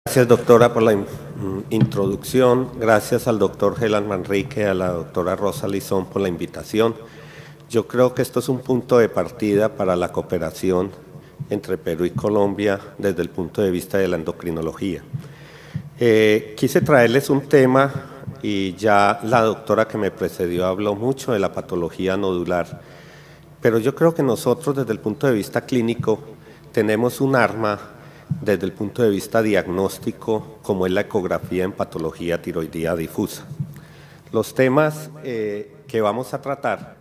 Gracias, doctora, por la introducción. Gracias al doctor Gelan Manrique, a la doctora Rosa Lizón por la invitación. Yo creo que esto es un punto de partida para la cooperación entre Perú y Colombia desde el punto de vista de la endocrinología. Quise traerles un tema y ya la doctora que me precedió habló mucho de la patología nodular, pero yo creo que nosotros desde el punto de vista clínico tenemos un arma desde el punto de vista diagnóstico, como es la ecografía en patología tiroidea difusa. Los temas que vamos a tratar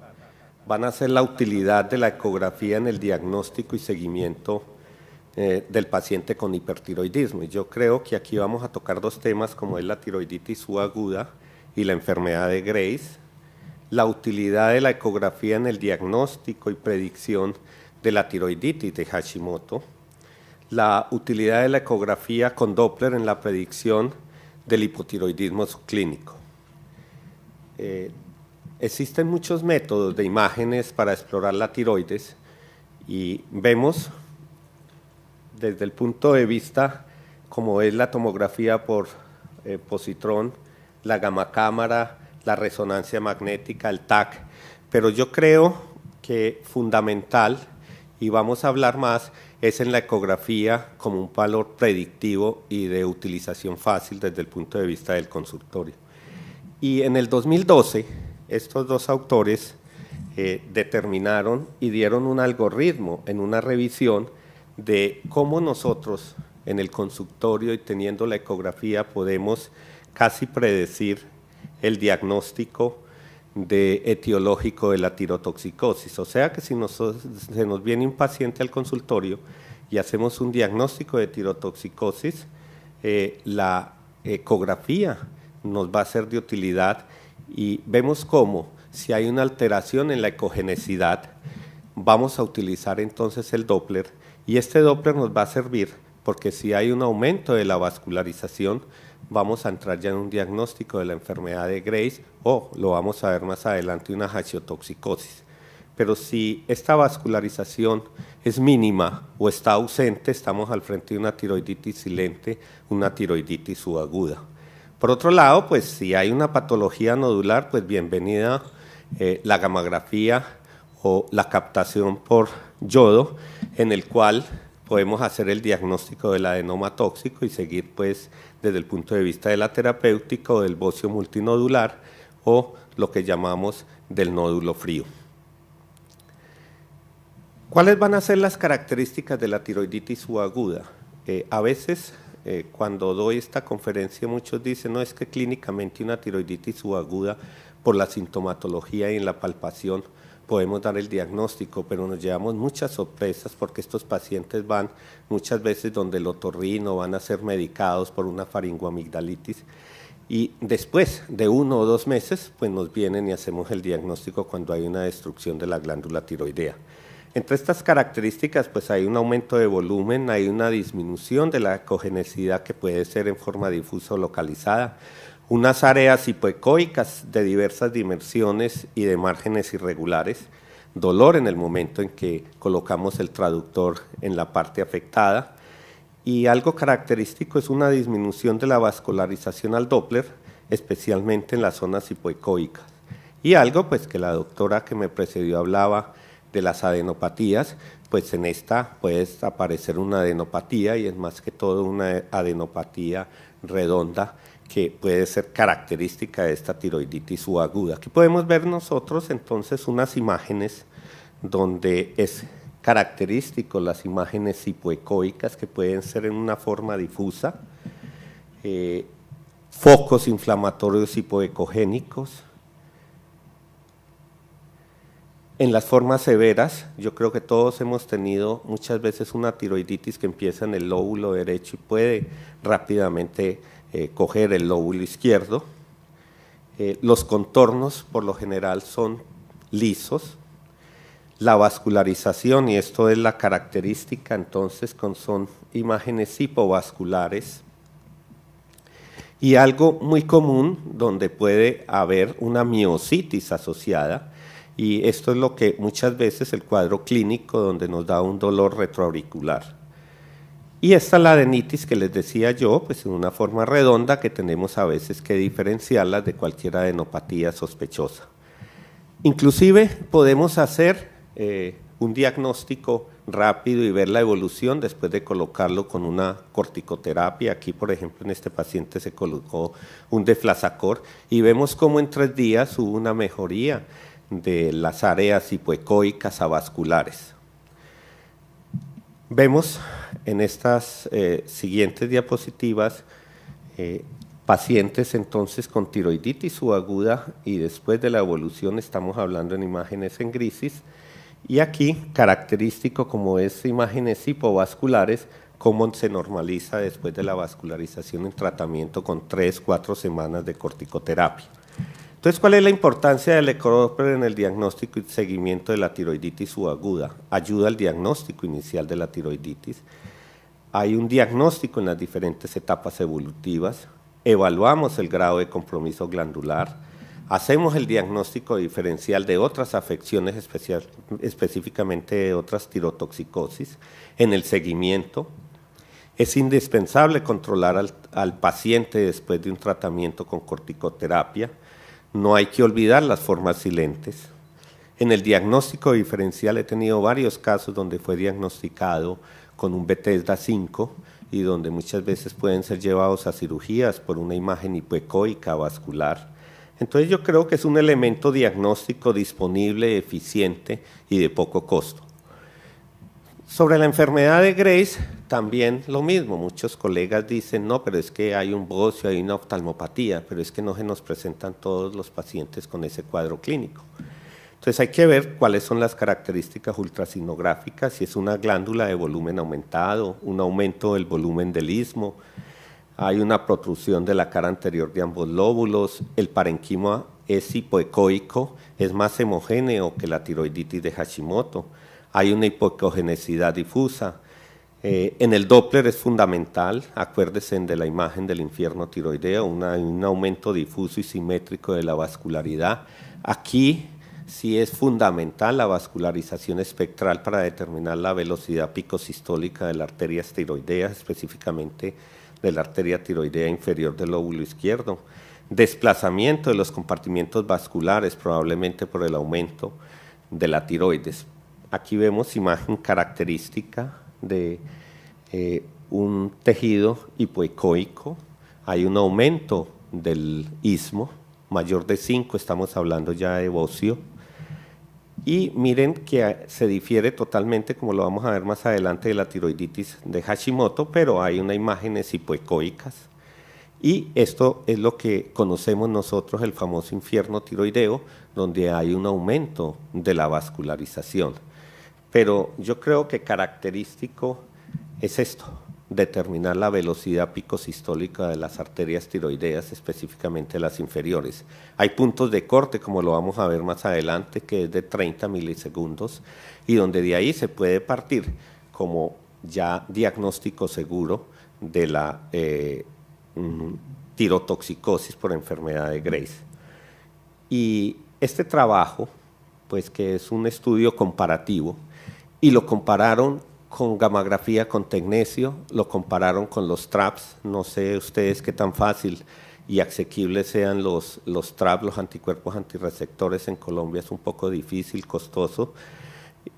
van a ser la utilidad de la ecografía en el diagnóstico y seguimiento del paciente con hipertiroidismo. Y yo creo que aquí vamos a tocar dos temas como es la tiroiditis subaguda y la enfermedad de Graves, la utilidad de la ecografía en el diagnóstico y predicción de la tiroiditis de Hashimoto, la utilidad de la ecografía con Doppler en la predicción del hipotiroidismo subclínico. Existen muchos métodos de imágenes para explorar la tiroides y vemos desde el punto de vista como es la tomografía por positrón, la gamma cámara, la resonancia magnética, el TAC, pero yo creo que fundamental, y vamos a hablar más, es en la ecografía como un valor predictivo y de utilización fácil desde el punto de vista del consultorio. Y en el 2012, estos dos autores determinaron y dieron un algoritmo en una revisión de cómo nosotros en el consultorio y teniendo la ecografía podemos casi predecir el diagnóstico etiológico de la tirotoxicosis. O sea que si se nos viene un paciente al consultorio y hacemos un diagnóstico de tirotoxicosis, la ecografía nos va a ser de utilidad y vemos cómo si hay una alteración en la ecogenicidad, vamos a utilizar entonces el Doppler y este Doppler nos va a servir porque si hay un aumento de la vascularización, vamos a entrar ya en un diagnóstico de la enfermedad de Graves o lo vamos a ver más adelante, una hashimotoxicosis. Pero si esta vascularización es mínima o está ausente, estamos al frente de una tiroiditis silente, una tiroiditis subaguda. Por otro lado, pues si hay una patología nodular, pues bienvenida la gamografía o la captación por yodo, en el cual podemos hacer el diagnóstico del adenoma tóxico y seguir pues desde el punto de vista de la terapéutica o del bocio multinodular o lo que llamamos del nódulo frío. ¿Cuáles van a ser las características de la tiroiditis subaguda? A veces cuando doy esta conferencia muchos dicen no es que clínicamente una tiroiditis subaguda por la sintomatología y en la palpación podemos dar el diagnóstico, pero nos llevamos muchas sorpresas porque estos pacientes van muchas veces donde el otorrino, van a ser medicados por una faringoamigdalitis y después de 1 o 2 meses pues nos vienen y hacemos el diagnóstico cuando hay una destrucción de la glándula tiroidea. Entre estas características pues hay un aumento de volumen, hay una disminución de la ecogenicidad que puede ser en forma difusa o localizada, unas áreas hipoecoicas de diversas dimensiones y de márgenes irregulares, dolor en el momento en que colocamos el traductor en la parte afectada y algo característico es una disminución de la vascularización al Doppler, especialmente en las zonas hipoecoicas. Y algo pues que la doctora que me precedió hablaba de las adenopatías, pues en esta puede aparecer una adenopatía y es más que todo una adenopatía redonda que puede ser característica de esta tiroiditis subaguda. Aquí podemos ver nosotros entonces unas imágenes donde es característico las imágenes hipoecoicas que pueden ser en una forma difusa, focos inflamatorios hipoecogénicos. En las formas severas, yo creo que todos hemos tenido muchas veces una tiroiditis que empieza en el lóbulo derecho y puede rápidamente coger el lóbulo izquierdo. Los contornos por lo general son lisos. La vascularización, y esto es la característica, entonces son imágenes hipovasculares. Y algo muy común donde puede haber una miositis asociada, y esto es lo que muchas veces el cuadro clínico donde nos da un dolor retroauricular. Y esta es la adenitis que les decía yo, pues en una forma redonda que tenemos a veces que diferenciarla de cualquier adenopatía sospechosa. Inclusive podemos hacer un diagnóstico rápido y ver la evolución después de colocarlo con una corticoterapia. Aquí, por ejemplo, en este paciente se colocó un deflazacor y vemos cómo en 3 días hubo una mejoría de las áreas hipoecoicas avasculares. Vemos en estas siguientes diapositivas pacientes entonces con tiroiditis subaguda y después de la evolución estamos hablando en imágenes en grises y aquí característico como es imágenes hipovasculares, cómo se normaliza después de la vascularización en tratamiento con 3-4 semanas de corticoterapia. Entonces, ¿cuál es la importancia del ecodoppler en el diagnóstico y seguimiento de la tiroiditis subaguda? Ayuda al diagnóstico inicial de la tiroiditis. Hay un diagnóstico en las diferentes etapas evolutivas. Evaluamos el grado de compromiso glandular. Hacemos el diagnóstico diferencial de otras afecciones, específicamente de otras tirotoxicosis. En el seguimiento, es indispensable controlar al paciente después de un tratamiento con corticoterapia. No hay que olvidar las formas silentes. En el diagnóstico diferencial he tenido varios casos donde fue diagnosticado con un Bethesda 5 y donde muchas veces pueden ser llevados a cirugías por una imagen hipoecoica vascular. Entonces yo creo que es un elemento diagnóstico disponible, eficiente y de poco costo. Sobre la enfermedad de Graves, también lo mismo. Muchos colegas dicen, no, pero es que hay un bocio, hay una oftalmopatía, pero es que no se nos presentan todos los pacientes con ese cuadro clínico. Entonces hay que ver cuáles son las características ultrasinográficas, si es una glándula de volumen aumentado, un aumento del volumen del istmo, hay una protrusión de la cara anterior de ambos lóbulos, el parenquima es hipoecoico, es más homogéneo que la tiroiditis de Hashimoto, hay una hipoecogenicidad difusa. En el Doppler es fundamental, acuérdense de la imagen del infierno tiroideo, un aumento difuso y simétrico de la vascularidad. Aquí sí es fundamental la vascularización espectral para determinar la velocidad picosistólica de la arteria tiroidea, específicamente de la arteria tiroidea inferior del lóbulo izquierdo. Desplazamiento de los compartimientos vasculares, probablemente por el aumento de la tiroides. Aquí vemos imagen característica de un tejido hipoecoico, hay un aumento del istmo, mayor de 5, estamos hablando ya de bocio, y miren que se difiere totalmente, como lo vamos a ver más adelante, de la tiroiditis de Hashimoto, pero hay unas imágenes hipoecoicas, y esto es lo que conocemos nosotros, el famoso infierno tiroideo, donde hay un aumento de la vascularización. Pero yo creo que característico es esto, determinar la velocidad picosistólica de las arterias tiroideas, específicamente las inferiores. Hay puntos de corte, como lo vamos a ver más adelante, que es de 30 milisegundos, y donde de ahí se puede partir como ya diagnóstico seguro de la tirotoxicosis por enfermedad de Graves. Y este trabajo, pues que es un estudio comparativo, y lo compararon con gammagrafía con tecnesio, lo compararon con los TRAPS, no sé ustedes qué tan fácil y asequibles sean los TRAPS, los anticuerpos antirreceptores en Colombia, es un poco difícil, costoso,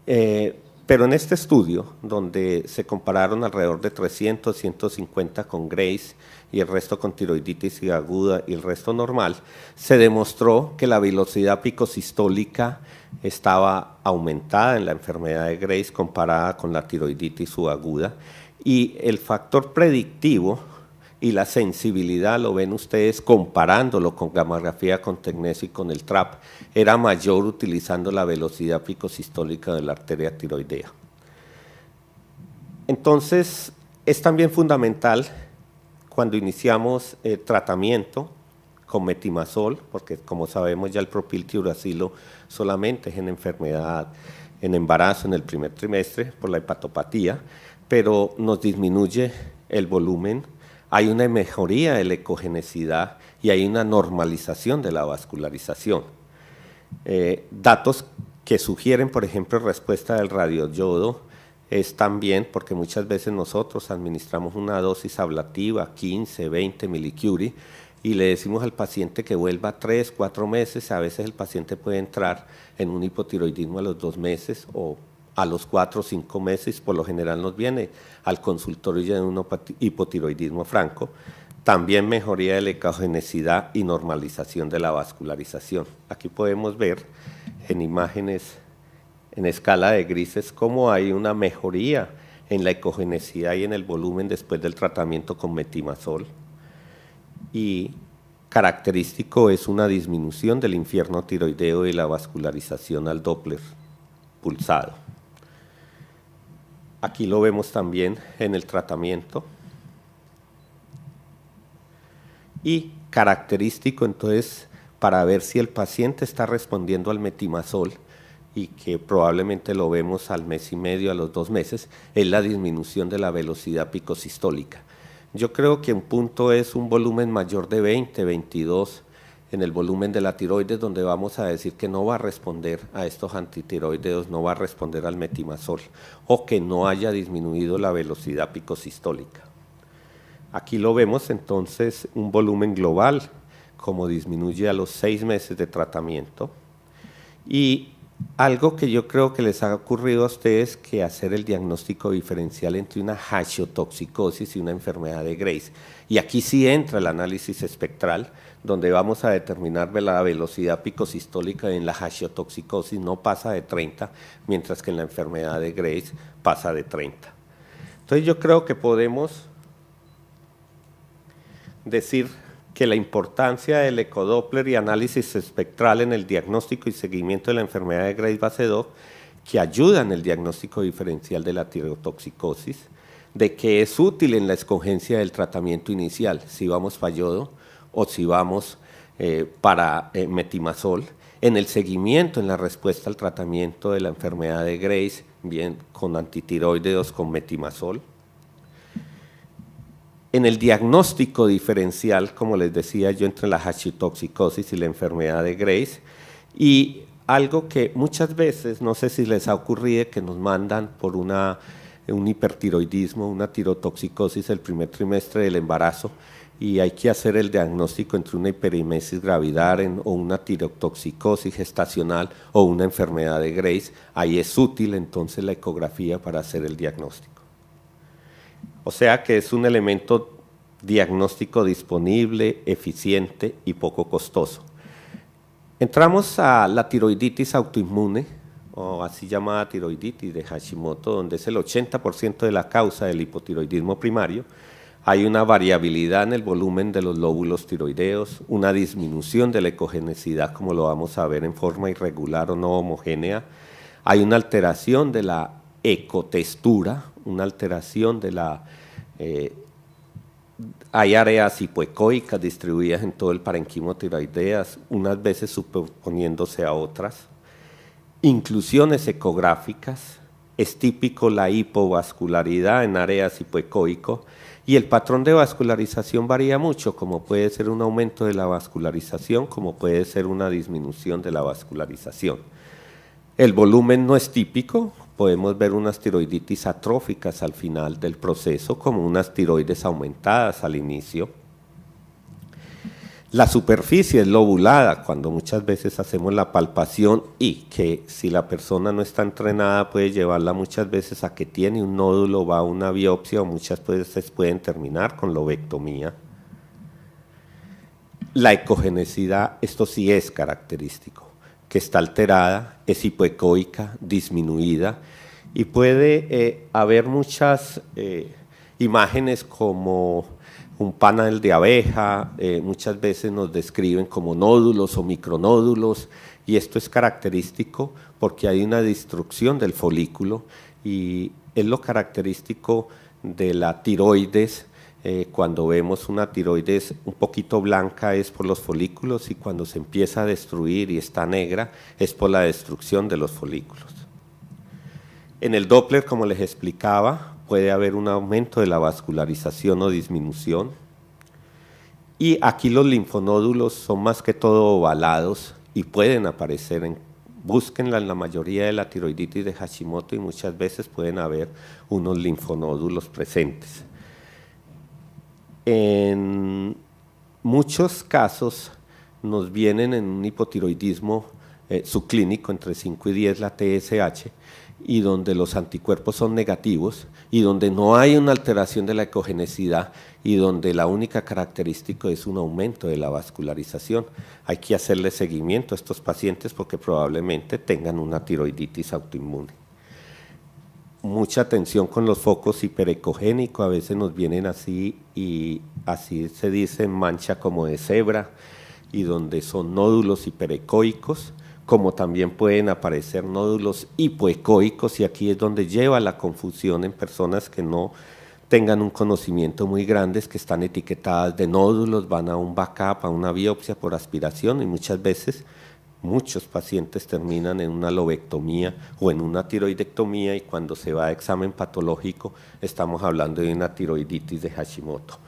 pero en este estudio, donde se compararon alrededor de 300, 150 con Graves y el resto con tiroiditis aguda y el resto normal, se demostró que la velocidad picosistólica estaba aumentada en la enfermedad de Graves comparada con la tiroiditis subaguda, y el factor predictivo y la sensibilidad, lo ven ustedes comparándolo con gammagrafía con tecnesio y con el TRAP, era mayor utilizando la velocidad picosistólica de la arteria tiroidea. Entonces, es también fundamental cuando iniciamos el tratamiento con metimazol, porque como sabemos ya el propiltiuracilo solamente es en enfermedad, en embarazo en el primer trimestre por la hepatopatía, pero nos disminuye el volumen, hay una mejoría de la ecogenicidad y hay una normalización de la vascularización. Datos que sugieren, por ejemplo, respuesta del radioyodo es también porque muchas veces nosotros administramos una dosis ablativa, 15, 20 milicurie, y le decimos al paciente que vuelva 3, 4 meses, a veces el paciente puede entrar en un hipotiroidismo a los 2 meses o a los 4 o 5 meses, por lo general nos viene al consultorio ya de un hipotiroidismo franco. También mejoría de la ecogenicidad y normalización de la vascularización. Aquí podemos ver en imágenes en escala de grises cómo hay una mejoría en la ecogenicidad y en el volumen después del tratamiento con metimazol. Y característico es una disminución del infierno tiroideo y la vascularización al Doppler pulsado. Aquí lo vemos también en el tratamiento. Y característico entonces para ver si el paciente está respondiendo al metimazol, y que probablemente lo vemos al mes y medio, a los 2 meses, es la disminución de la velocidad picosistólica. Yo creo que un punto es un volumen mayor de 20, 22 en el volumen de la tiroides, donde vamos a decir que no va a responder a estos antitiroideos, no va a responder al metimazol, o que no haya disminuido la velocidad picosistólica. Aquí lo vemos entonces un volumen global, como disminuye a los 6 meses de tratamiento. Y algo que yo creo que les ha ocurrido a ustedes, que hacer el diagnóstico diferencial entre una hashiotoxicosis y una enfermedad de Graves. Y aquí sí entra el análisis espectral, donde vamos a determinar la velocidad picosistólica. En la hashiotoxicosis no pasa de 30, mientras que en la enfermedad de Graves pasa de 30. Entonces yo creo que podemos decir que la importancia del ecodoppler y análisis espectral en el diagnóstico y seguimiento de la enfermedad de Graves-Basedow, que ayuda en el diagnóstico diferencial de la tirotoxicosis, de que es útil en la escogencia del tratamiento inicial, si vamos para yodo o si vamos para metimazol, en el seguimiento, en la respuesta al tratamiento de la enfermedad de Graves, bien con antitiroideos, con metimazol. En el diagnóstico diferencial, como les decía yo, entre la hashiotoxicosis y la enfermedad de Graves, y algo que muchas veces, no sé si les ha ocurrido, que nos mandan por un hipertiroidismo, una tirotoxicosis el primer trimestre del embarazo, y hay que hacer el diagnóstico entre una hiperimesis gravidarum o una tirotoxicosis gestacional o una enfermedad de Graves. Ahí es útil entonces la ecografía para hacer el diagnóstico. O sea que es un elemento diagnóstico disponible, eficiente y poco costoso. Entramos a la tiroiditis autoinmune, o así llamada tiroiditis de Hashimoto, donde es el 80% de la causa del hipotiroidismo primario. Hay una variabilidad en el volumen de los lóbulos tiroideos, una disminución de la ecogenicidad, como lo vamos a ver, en forma irregular o no homogénea. Hay una alteración de la ecotextura, una alteración de la... hay áreas hipoecoicas distribuidas en todo el parenquimo tiroideas, unas veces superponiéndose a otras. Inclusiones ecográficas, es típico la hipovascularidad en áreas hipoecoico, y el patrón de vascularización varía mucho, como puede ser un aumento de la vascularización, como puede ser una disminución de la vascularización. El volumen no es típico, podemos ver unas tiroiditis atróficas al final del proceso, como unas tiroides aumentadas al inicio. La superficie es lobulada, cuando muchas veces hacemos la palpación, y que si la persona no está entrenada puede llevarla muchas veces a que tiene un nódulo, va a una biopsia, o muchas veces pueden terminar con lobectomía. La ecogenicidad, esto sí es característico, que está alterada, es hipoecoica, disminuida, y puede haber muchas imágenes como un panel de abeja, muchas veces nos describen como nódulos o micronódulos, y esto es característico porque hay una destrucción del folículo, y es lo característico de la tiroides. Cuando vemos una tiroides un poquito blanca es por los folículos, y cuando se empieza a destruir y está negra es por la destrucción de los folículos. En el Doppler, como les explicaba, puede haber un aumento de la vascularización o disminución, y aquí los linfonódulos son más que todo ovalados y pueden aparecer en búsquenla en la mayoría de la tiroiditis de Hashimoto y muchas veces pueden haber unos linfonódulos presentes. En muchos casos nos vienen en un hipotiroidismo subclínico entre 5 y 10 la TSH y donde los anticuerpos son negativos y donde no hay una alteración de la ecogenicidad y donde la única característica es un aumento de la vascularización. Hay que hacerle seguimiento a estos pacientes porque probablemente tengan una tiroiditis autoinmune. Mucha atención con los focos hiperecogénicos, a veces nos vienen así y así se dice mancha como de cebra y donde son nódulos hiperecoicos, como también pueden aparecer nódulos hipoecoicos y aquí es donde lleva la confusión en personas que no tengan un conocimiento muy grande, que están etiquetadas de nódulos, van a un backup, a una biopsia por aspiración y muchas veces muchos pacientes terminan en una lobectomía o en una tiroidectomía y cuando se va a examen patológico estamos hablando de una tiroiditis de Hashimoto.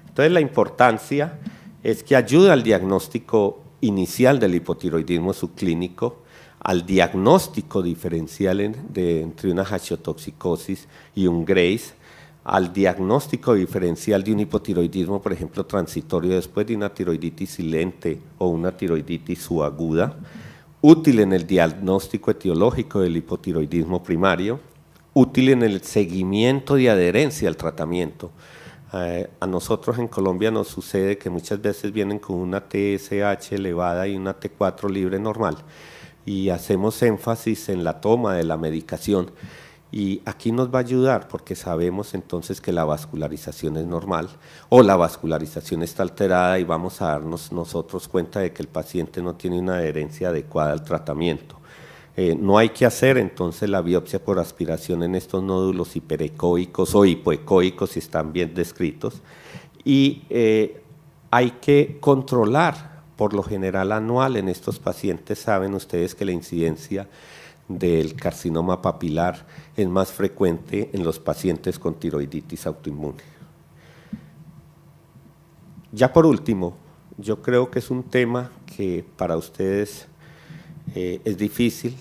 Entonces la importancia es que ayuda al diagnóstico inicial del hipotiroidismo subclínico, al diagnóstico diferencial entre una hashimotoxicosis y un Graves, al diagnóstico diferencial de un hipotiroidismo, por ejemplo, transitorio después de una tiroiditis silente o una tiroiditis subaguda, útil en el diagnóstico etiológico del hipotiroidismo primario, útil en el seguimiento de adherencia al tratamiento. A nosotros en Colombia nos sucede que muchas veces vienen con una TSH elevada y una T4 libre normal y hacemos énfasis en la toma de la medicación y aquí nos va a ayudar porque sabemos entonces que la vascularización es normal o la vascularización está alterada y vamos a darnos nosotros cuenta de que el paciente no tiene una adherencia adecuada al tratamiento. No hay que hacer entonces la biopsia por aspiración en estos nódulos hiperecoicos o hipoecoicos si están bien descritos y hay que controlar por lo general anual en estos pacientes. Saben ustedes que la incidencia del carcinoma papilar es más frecuente en los pacientes con tiroiditis autoinmune. Ya por último, yo creo que es un tema que para ustedes es difícil,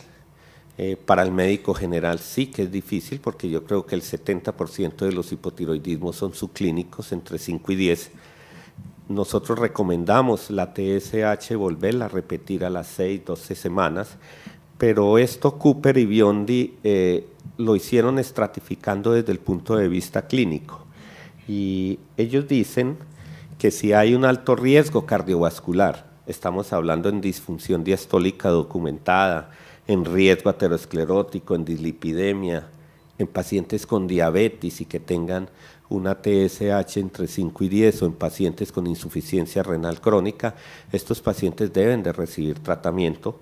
para el médico general sí que es difícil porque yo creo que el 70% de los hipotiroidismos son subclínicos entre 5 y 10. Nosotros recomendamos la TSH volverla a repetir a las 6, 12 semanas, pero esto Cooper y Biondi lo hicieron estratificando desde el punto de vista clínico y ellos dicen que si hay un alto riesgo cardiovascular, estamos hablando en disfunción diastólica documentada, en riesgo aterosclerótico, en dislipidemia, en pacientes con diabetes y que tengan una TSH entre 5 y 10 o en pacientes con insuficiencia renal crónica, estos pacientes deben de recibir tratamiento.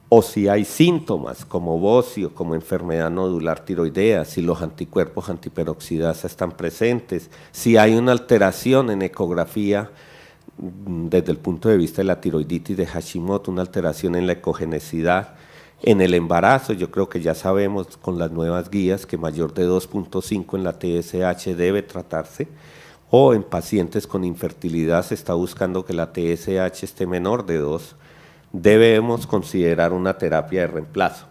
O si hay síntomas como bocio, como enfermedad nodular tiroidea, si los anticuerpos antiperoxidasa están presentes, si hay una alteración en ecografía desde el punto de vista de la tiroiditis de Hashimoto, una alteración en la ecogenicidad, en el embarazo, yo creo que ya sabemos con las nuevas guías que mayor de 2.5 en la TSH debe tratarse, o en pacientes con infertilidad se está buscando que la TSH esté menor de 2, debemos considerar una terapia de reemplazo.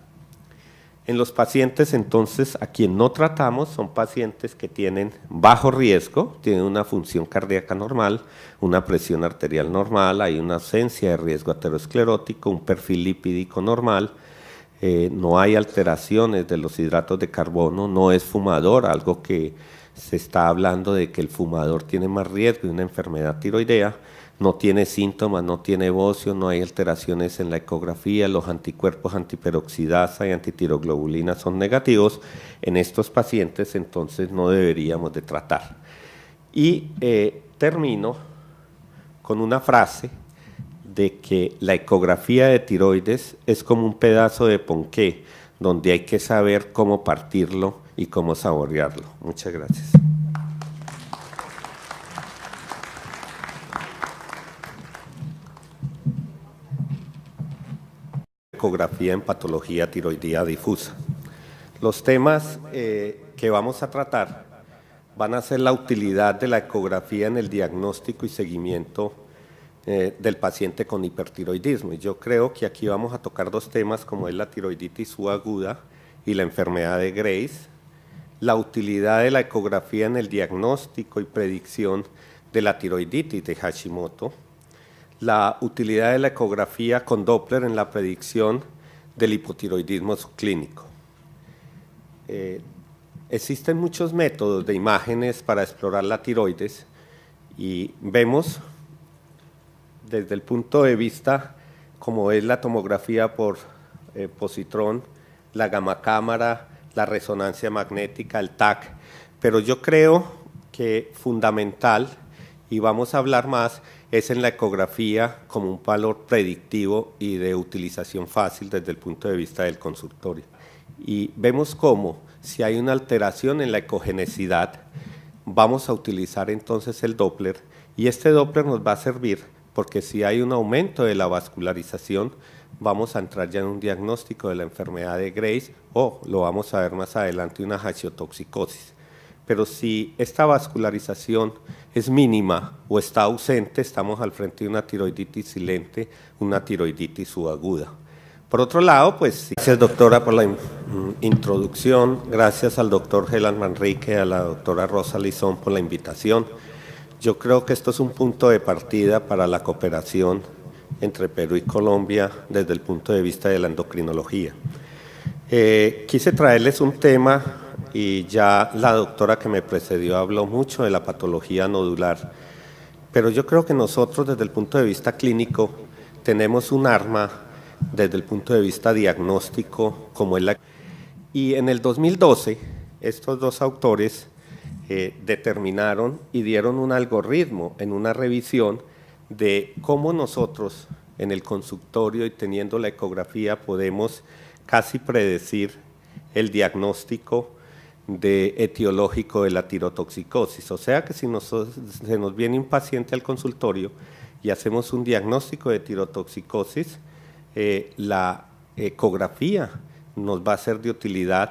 En los pacientes entonces a quien no tratamos son pacientes que tienen bajo riesgo, tienen una función cardíaca normal, una presión arterial normal, hay una ausencia de riesgo aterosclerótico, un perfil lipídico normal, no hay alteraciones de los hidratos de carbono, no es fumador, algo que se está hablando de que el fumador tiene más riesgo de una enfermedad tiroidea, no tiene síntomas, no tiene bocio, no hay alteraciones en la ecografía, los anticuerpos antiperoxidasa y antitiroglobulina son negativos, en estos pacientes entonces no deberíamos de tratar. Y termino con una frase de que la ecografía de tiroides es como un pedazo de ponqué, donde hay que saber cómo partirlo y cómo saborearlo. Muchas gracias. Ecografía en patología tiroidea difusa. Los temas que vamos a tratar van a ser la utilidad de la ecografía en el diagnóstico y seguimiento del paciente con hipertiroidismo. Y yo creo que aquí vamos a tocar dos temas como es la tiroiditis subaguda y la enfermedad de Graves, la utilidad de la ecografía en el diagnóstico y predicción de la tiroiditis de Hashimoto, la utilidad de la ecografía con Doppler en la predicción del hipotiroidismo subclínico. Existen muchos métodos de imágenes para explorar la tiroides y vemos desde el punto de vista como es la tomografía por positrón, la gamma cámara, la resonancia magnética, el TAC, pero yo creo que fundamental, y vamos a hablar más, es en la ecografía como un valor predictivo y de utilización fácil desde el punto de vista del consultorio. Y vemos cómo, si hay una alteración en la ecogenicidad, vamos a utilizar entonces el Doppler, y este Doppler nos va a servir porque si hay un aumento de la vascularización, vamos a entrar ya en un diagnóstico de la enfermedad de Graves o lo vamos a ver más adelante, una hashiotoxicosis. Pero si esta vascularización es mínima o está ausente, estamos al frente de una tiroiditis silente, una tiroiditis subaguda. Por otro lado, pues gracias doctora por la introducción, gracias al doctor Gelan Manrique, a la doctora Rosa Lizón por la invitación. Yo creo que esto es un punto de partida para la cooperación entre Perú y Colombia desde el punto de vista de la endocrinología. Quise traerles un tema y ya la doctora que me precedió habló mucho de la patología nodular, pero yo creo que nosotros desde el punto de vista clínico tenemos un arma desde el punto de vista diagnóstico como es la... Y en el 2012 estos dos autores determinaron y dieron un algoritmo en una revisión de cómo nosotros en el consultorio y teniendo la ecografía podemos casi predecir el diagnóstico etiológico de la tirotoxicosis. O sea que si se nos viene un paciente al consultorio y hacemos un diagnóstico de tirotoxicosis, la ecografía nos va a ser de utilidad